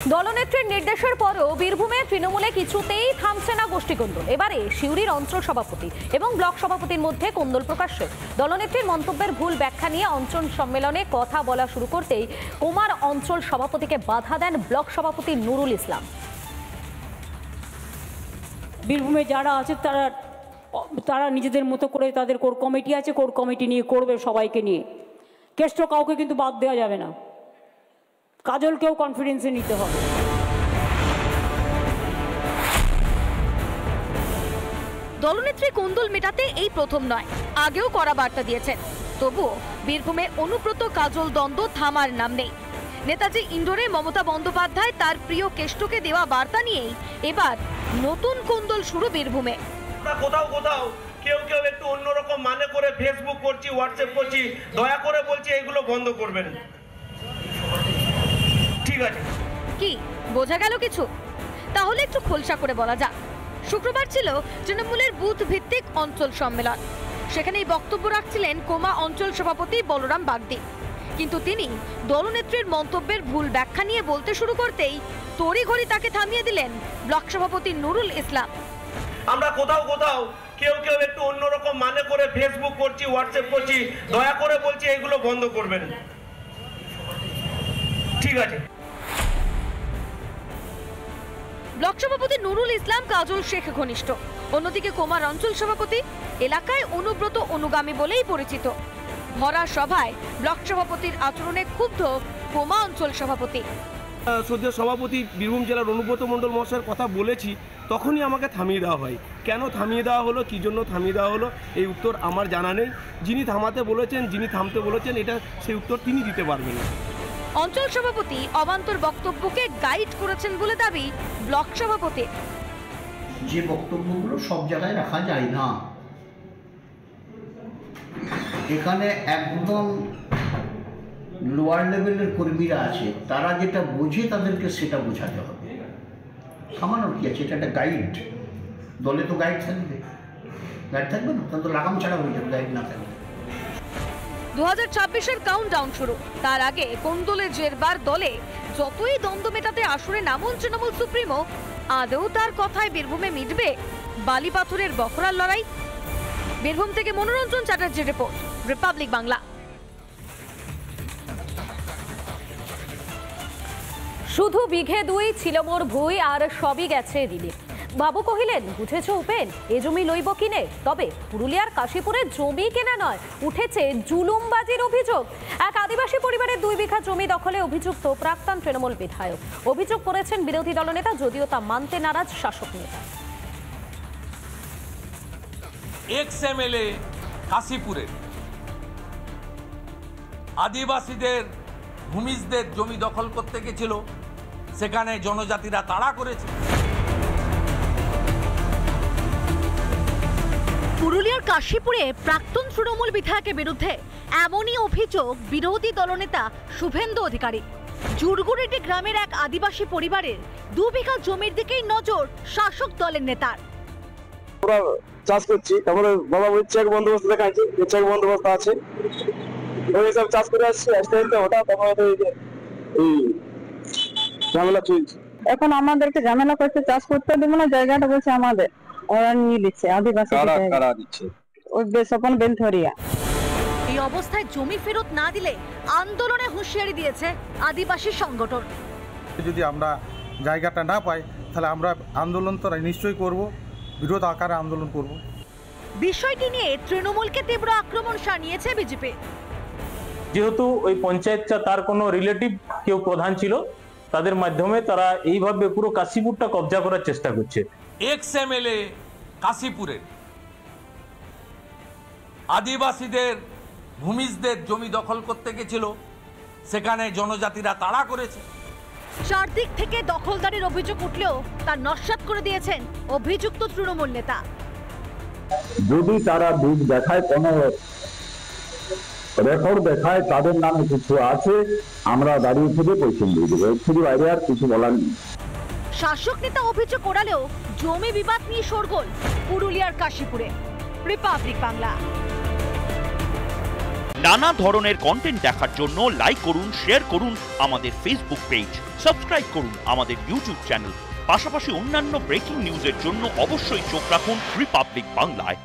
দলনেত্রীর নির্দেশের পরও বীরভূমে তৃণমূলে কিছুতেই থামছে না গোষ্ঠী কোন্দল। এবারে সিউড়ির অঞ্চল সভাপতি এবং ব্লক সভাপতির মধ্যে কোন্দল প্রকাশ্যে। দলনেত্রীর মন্তব্যের ভুল ব্যাখ্যা নিয়ে অঞ্চল সম্মেলনে কথা বলা শুরু করতেই কুমার অঞ্চল সভাপতিকে বাধা দেন ব্লক সভাপতি নুরুল ইসলাম। বীরভূমে যারা আছে তারা নিজেদের মতো করে তাদের কোর কমিটি আছে, কোর কমিটি নিয়ে করবে সবাইকে নিয়ে। কেষ্ট কাউকে কিন্তু বাদ দেওয়া যাবে না, কাজলকেও কনফিডেন্সে নিতে হবে। দলনেত্রী কোন্দল মেটাতে এই প্রথম নয়, আগেও কড়া বার্তা দিয়েছেন। তবুও বীরভূমে অনুব্রত কাজল দ্বন্দ্ব থামার নাম নেই। নেতাজি ইন্ডোরে মমতা বন্দ্যোপাধ্যায় তার প্রিয় কেষ্টকে দেওয়া বার্তা নিয়েই এবার নতুন কোন্দল শুরু বীরভূমে। কোথাও কোথাও কেউ কেউ একটু অন্যরকম মানে করে ফেসবুক করছি, হোয়াটসঅ্যাপ করছি, দয়া করে বলছি এগুলো বন্ধ করবেন। ঠিক আছে, কি বোঝা গেল কিছু? তাহলে একটু খোলসা করে বলা যাক। শুক্রবার ছিল তৃণমূলের বুথ ভিত্তিক অঞ্চল সম্মেলন। সেখানেই বক্তব্য রাখছিলেন কোমা অঞ্চল সভাপতি বলরাম বাগদি। কিন্তু তিনি দলনেত্রীর মন্তব্যের ভুল ব্যাখ্যা নিয়ে বলতে শুরু করতেই তড়িঘড়ি তাকে থামিয়ে দিলেন ব্লক সভাপতি নুরুল ইসলাম। আমরা কোথাও কোথাও কেউ কেউ একটু অন্যরকম মানে করে ফেসবুক করছি, হোয়াটসঅ্যাপ করছি, দয়া করে বলছি এগুলো বন্ধ করবেন। ঠিক আছে। ব্লক সভাপতি নুরুল ইসলাম কাজল শেখ ঘনিষ্ঠ। অন্যদিকে কোমার অঞ্চল সভাপতি এলাকায় অনুব্রত অনুগামী বলেই পরিচিত। ভরা সভায় ব্লক সভাপতির আচরণে ক্ষুব্ধ কোমা অঞ্চল সভাপতি। শ্রদ্ধেয় সভাপতি বীরভূম জেলার অনুব্রত মণ্ডল মহাশয়ের কথা বলেছি, তখনই আমাকে থামিয়ে দেওয়া হয়। কেন থামিয়ে দেওয়া হলো, কী জন্য থামিয়ে দেওয়া হলো, এই উত্তর আমার জানা নেই। যিনি থামাতে বলেছেন, যিনি থামতে বলেছেন, এটা সেই উত্তর তিনি দিতে পারবেন। অঞ্চল সভাপতি অবান্তর বক্তব্যকে গাইড করেছেন বলে দাবি ব্লক সভাপতি। যে বক্তব্যগুলো সব জায়গায় রাখা যায় না, এখানে একদম লোয়ার লেভেলের কর্মীরা আছে, তারা যেটা বোঝে তাদেরকে সেটা বোঝাতে হবে। থামানোর কি আছে? এটা একটা গাইড। দলে তো গাইড থাকবে, গাইড থাকবে না তাহলে তো লাগাম ছাড়া হয়ে যাবে গাইড না থাকবে। 2026-এর কাউন্টডাউন শুরু। তার আগে কোন্দলে জেরবার দলে যতই দ্বন্দ্ব মেটাতে আসরে নামুন তৃণমূল সুপ্রিমো, আদৌ তার কথায় বীরভূমে মিটবে বালি পাথরের বখরার লড়াই? বীরভূম থেকে মনোরঞ্জন চ্যাটার্জির রিপোর্ট, রিপাবলিক বাংলা। শুধু বিঘে দুই ছিল মোর ভুই, আর সবই গেছে দিলে। বাবু কহিলেন, বুঝেছ উপেন, এ জমি লইব কিনে? তবে পুরুলিয়ার কাশীপুরে জমি কেনা নয়, উঠেছে জুলুমবাজির অভিযোগ। এক আদিবাসী পরিবারের 2 বিঘা জমি দখলে অভিযুক্ত প্রাক্তন তৃণমূল বিধায়ক। অভিযোগ করেছেন বিরোধী দলনেতা, যদিও তা মানতে নারাজ শাসক নেতা। এক্স-এমএলএ কাশীপুরের আদিবাসীদের ভূমিজদের জমি দখল করতে গেছিল, সেখানে জনজাতিরা তাড়া করেছে। পুরুলিয়ার কাশীপুরে প্রাক্তন তৃণমূল বিধায়কের বিরুদ্ধে এমনই অভিযোগ বিরোধী দলনেতা শুভেন্দু অধিকারী। জুরগুড়িটি গ্রামের এক আদিবাসী পরিবারের 2 বিঘা জমির দিকেই নজর শাসক দলের নেতার। চাষ করছি, তারপরে বাবা চেক বন্দোবস্ত দেখাচ্ছে, চেক বন্দোবস্ত আছে, ওই সব চাষ করে আসছি। আস্তে আস্তে হঠাৎ এই ঝামেলা চলছে। এখন আমাদেরকে ঝামেলা করছে, চাষ করতে দেবো না, জায়গাটা বলছে আমাদের, ওরা নিয়ে দিচ্ছে আদিবাসী দিচ্ছে, ওই বেসপন বেলথরিয়া। এই অবস্থায় জমি ফেরত না দিলে আন্দোলনে হুঁশিয়ারি দিয়েছে আদিবাসী সংগঠন। যদি আমরা জায়গাটা না পাই তাহলে আমরা আন্দোলন তো নিশ্চয়ই করব, বিরোধ আকারে আন্দোলন করব। বিষয়টি নিয়ে তৃণমূলকে তীব্র আক্রমণ শানিয়েছে বিজেপি। যেহেতু ওই পঞ্চায়েতটা তার কোনো রিলেটিভ কেউ প্রধান ছিল, তাদের মাধ্যমে তারা এইভাবে পুরো কাশীপুরটা কবজা করার চেষ্টা করছে। এক্স-এমএলএ কাশীপুরের আদিবাসীদের ভূমিজদের জমি দখল করতে গেছিল, সেখানে জনজাতিরা তাড়া করেছে। চারদিক থেকে দখলদারির অভিযোগ উঠলেও তা নস্যাৎ করে দিয়েছেন অভিযুক্ত তৃণমূল নেতা। যদি তারা দিক দেখায়, কোনো রেকর্ড দেখায় তাদের নামে কিছু আছে, আমরা দাঁড়িয়ে থেকে পয়সা দিয়ে দেবো, শুধু বাইরে আর কিছু বলার নেই। শাসক নেতা অভিযোগ ওড়ালেও জমি বিবাদ নিয়ে শোরগোল পুরুলিয়ার কাশীপুরে। রিপাবলিক বাংলা। নানা ধরনের কন্টেন্ট দেখার জন্য লাইক করুন, শেয়ার করুন আমাদের ফেসবুক পেজ, সাবস্ক্রাইব করুন আমাদের ইউটিউব চ্যানেল। পাশাপাশি অন্যান্য ব্রেকিং নিউজের জন্য অবশ্যই চোখ রাখুন রিপাবলিক বাংলায়।